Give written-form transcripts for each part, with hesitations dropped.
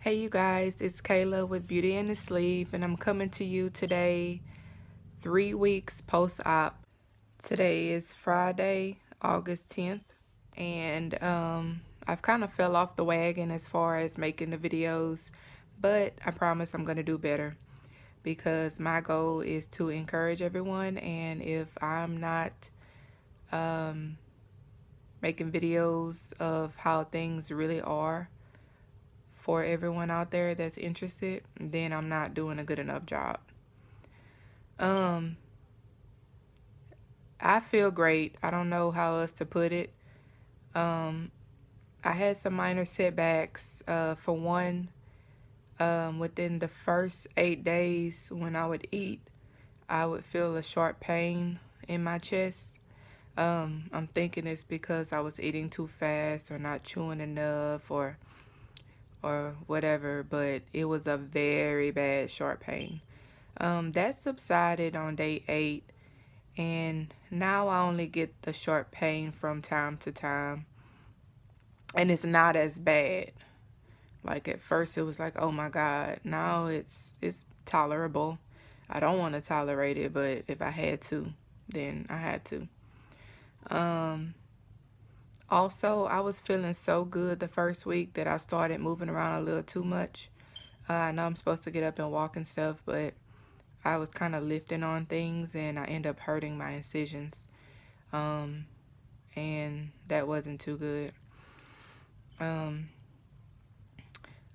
Hey you guys, it's Kayla with Beauty in the Sleeve, and I'm coming to you today 3 weeks post-op. Today is Friday, August 10th, and I've kind of fell off the wagon as far as making the videos, but I promise I'm going to do better because my goal is to encourage everyone, and if I'm not making videos of how things really are for everyone out there that's interested, then I'm not doing a good enough job. Um, I feel great. I don't know how else to put it. Um, I had some minor setbacks. For one, within the first 8 days when I would eat, I would feel a sharp pain in my chest. I'm thinking it's because I was eating too fast or not chewing enough or whatever, but it was a very bad sharp pain. That subsided on day 8, and now I only get the sharp pain from time to time, and it's not as bad. Like at first it was like, oh my God. Now it's tolerable. I don't want to tolerate it, but if I had to, then I had to. Also, I was feeling so good the first week that I started moving around a little too much. I know I'm supposed to get up and walk and stuff, but I was kind of lifting on things and I ended up hurting my incisions. And that wasn't too good. Um,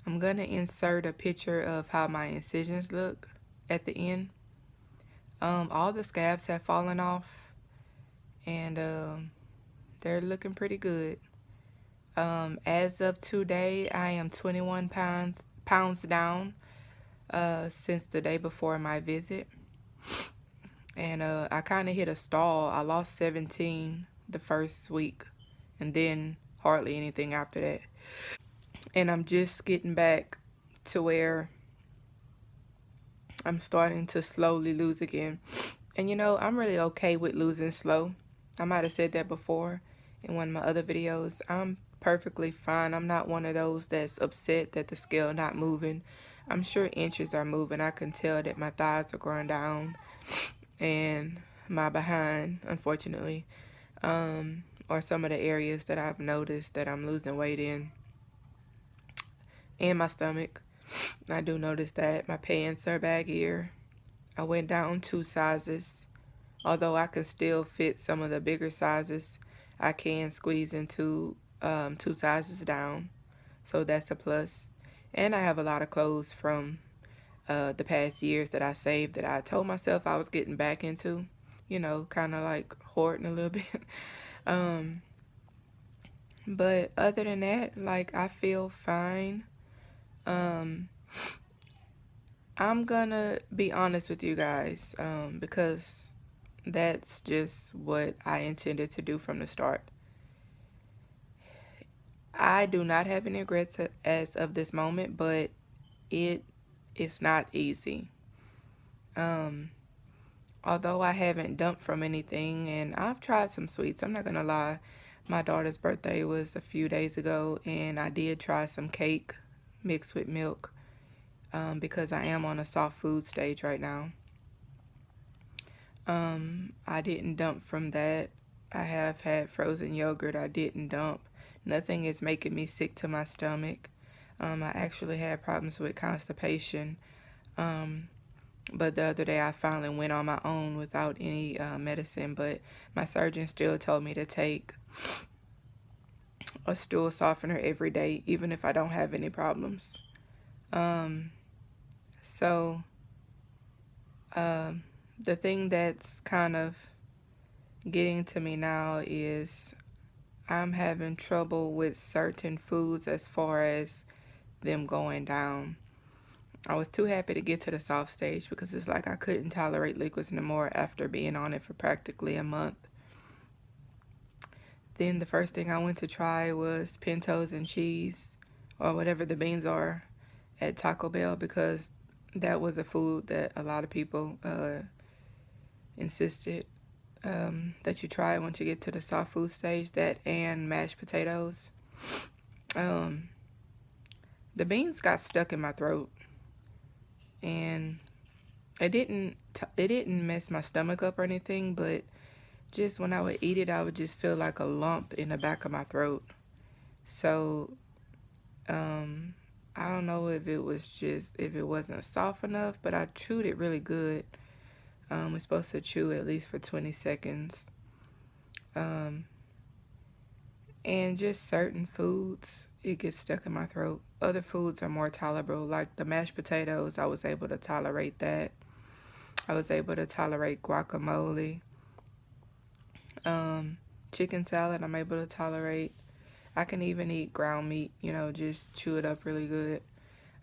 I'm going to insert a picture of how my incisions look at the end. All the scabs have fallen off, and they're looking pretty good. As of today, I am 21 pounds down since the day before my visit. And I kind of hit a stall. I lost 17 the first week, and then hardly anything after that. And I'm just getting back to where I'm starting to slowly lose again. And I'm really okay with losing slow. I might have said that before in one of my other videos. I'm perfectly fine. I'm not one of those that's upset that the scale not moving. I'm sure inches are moving. I can tell that my thighs are growing down and my behind, unfortunately, or some of the areas that I've noticed that I'm losing weight in, and my stomach. I do notice that my pants are baggier. I went down 2 sizes. Although I can still fit some of the bigger sizes, I can squeeze into 2 sizes down. So that's a plus. And I have a lot of clothes from the past years that I saved that I told myself I was getting back into. Kind of like hoarding a little bit. um, but other than that, like, I feel fine. Um, I'm gonna be honest with you guys, because that's just what I intended to do from the start. I do not have any regrets as of this moment, but it is not easy. Um, Although I haven't dumped from anything, and I've tried some sweets, I'm not gonna lie. My daughter's birthday was a few days ago, and I did try some cake mixed with milk, because I am on a soft food stage right now. I didn't dump from that. I have had frozen yogurt. I didn't dump. Nothing is making me sick to my stomach. I actually had problems with constipation. But the other day I finally went on my own without any medicine. But my surgeon still told me to take a stool softener every day, even if I don't have any problems. So the thing that's kind of getting to me now is I'm having trouble with certain foods as far as them going down. I was too happy to get to the soft stage because it's like I couldn't tolerate liquids no more after being on it for practically a month. Then the first thing I went to try was pintos and cheese, or whatever the beans are, at Taco Bell, because that was a food that a lot of people insisted that you try once you get to the soft food stage. That and mashed potatoes. Um, the beans got stuck in my throat, and it didn't mess my stomach up or anything, but just when I would eat it, I would just feel like a lump in the back of my throat. So I don't know if it wasn't soft enough, but I chewed it really good. We're supposed to chew at least for 20 seconds. Um, and just certain foods, it gets stuck in my throat. Other foods are more tolerable, like the mashed potatoes. I was able to tolerate that. I was able to tolerate guacamole. Um, Chicken salad, I'm able to tolerate. I can even eat ground meat, just chew it up really good.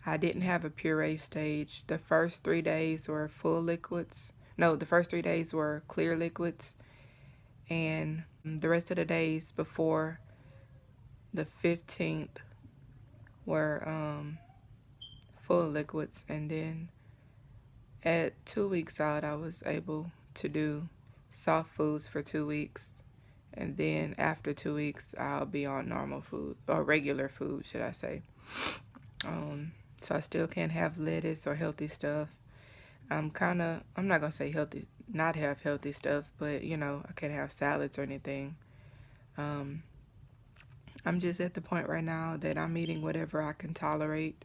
I didn't have a puree stage. The first 3 days were full liquids. No, the first 3 days were clear liquids. And the rest of the days before the 15th were full liquids. And then at 2 weeks out, I was able to do soft foods for 2 weeks. And then after 2 weeks, I'll be on normal food, or regular food, should I say. So I still can't have lettuce or healthy stuff. I'm not going to say healthy, not have healthy stuff, but, I can't have salads or anything. I'm just at the point right now that I'm eating whatever I can tolerate.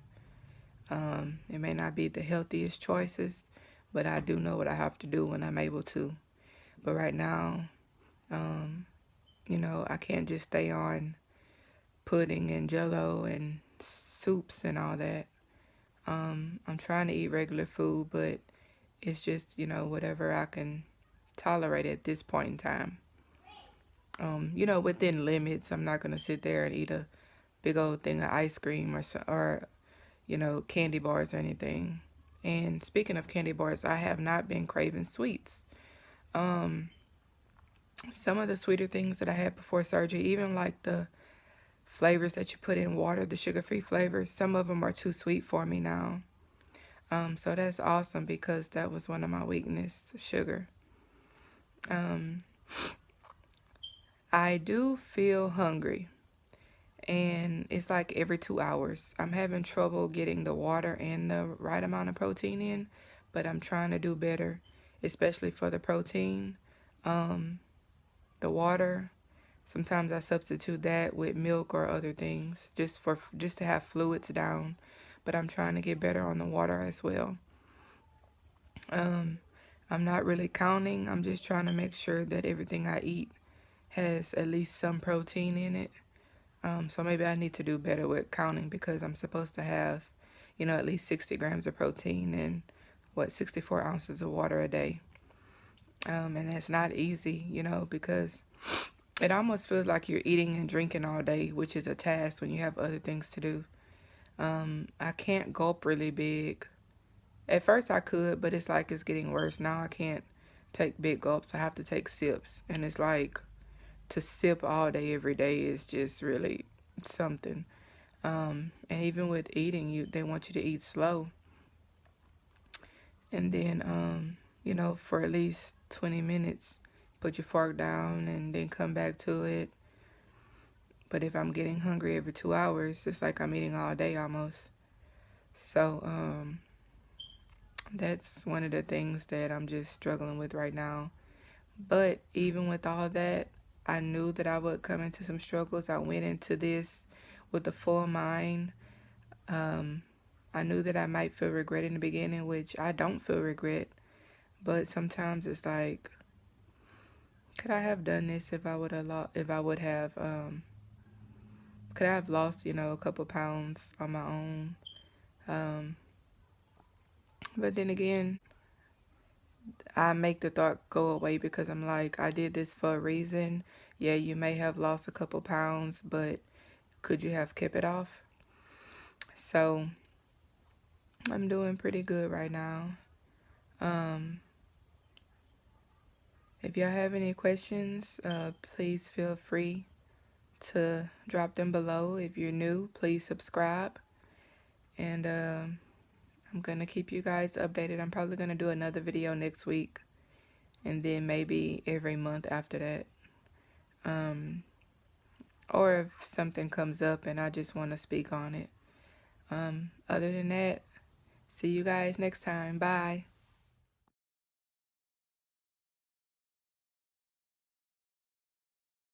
It may not be the healthiest choices, but I do know what I have to do when I'm able to. But right now, I can't just stay on pudding and jello and soups and all that. I'm trying to eat regular food, but it's just, whatever I can tolerate at this point in time. Within limits. I'm not going to sit there and eat a big old thing of ice cream or candy bars or anything. And speaking of candy bars, I have not been craving sweets. Some of the sweeter things that I had before surgery, even like the flavors that you put in water, the sugar-free flavors, some of them are too sweet for me now. So that's awesome because that was one of my weaknesses, sugar. I do feel hungry, and it's like every 2 hours. I'm having trouble getting the water and the right amount of protein in, but I'm trying to do better, especially for the protein. The water, sometimes I substitute that with milk or other things just to have fluids down, but I'm trying to get better on the water as well. I'm not really counting. I'm just trying to make sure that everything I eat has at least some protein in it. So maybe I need to do better with counting because I'm supposed to have, at least 60 grams of protein and 64 ounces of water a day. And that's not easy, because it almost feels like you're eating and drinking all day, which is a task when you have other things to do. I can't gulp really big. At first I could, but it's like it's getting worse. Now I can't take big gulps. I have to take sips. And it's like to sip all day every day is just really something. And even with eating, they want you to eat slow. And then, for at least 20 minutes, put your fork down and then come back to it. But if I'm getting hungry every 2 hours, it's like I'm eating all day almost. So, that's one of the things that I'm just struggling with right now. But even with all that, I knew that I would come into some struggles. I went into this with a full mind. I knew that I might feel regret in the beginning, which I don't feel regret. But sometimes it's like, could I have done this if I would have could I have lost, a couple pounds on my own? But then again, I make the thought go away because I'm like, I did this for a reason. Yeah, you may have lost a couple pounds, but could you have kept it off? So I'm doing pretty good right now. If y'all have any questions, please feel free to drop them below. If you're new, please subscribe. And I'm going to keep you guys updated. I'm probably going to do another video next week. And then maybe every month after that. Or if something comes up and I just want to speak on it. Other than that, see you guys next time. Bye.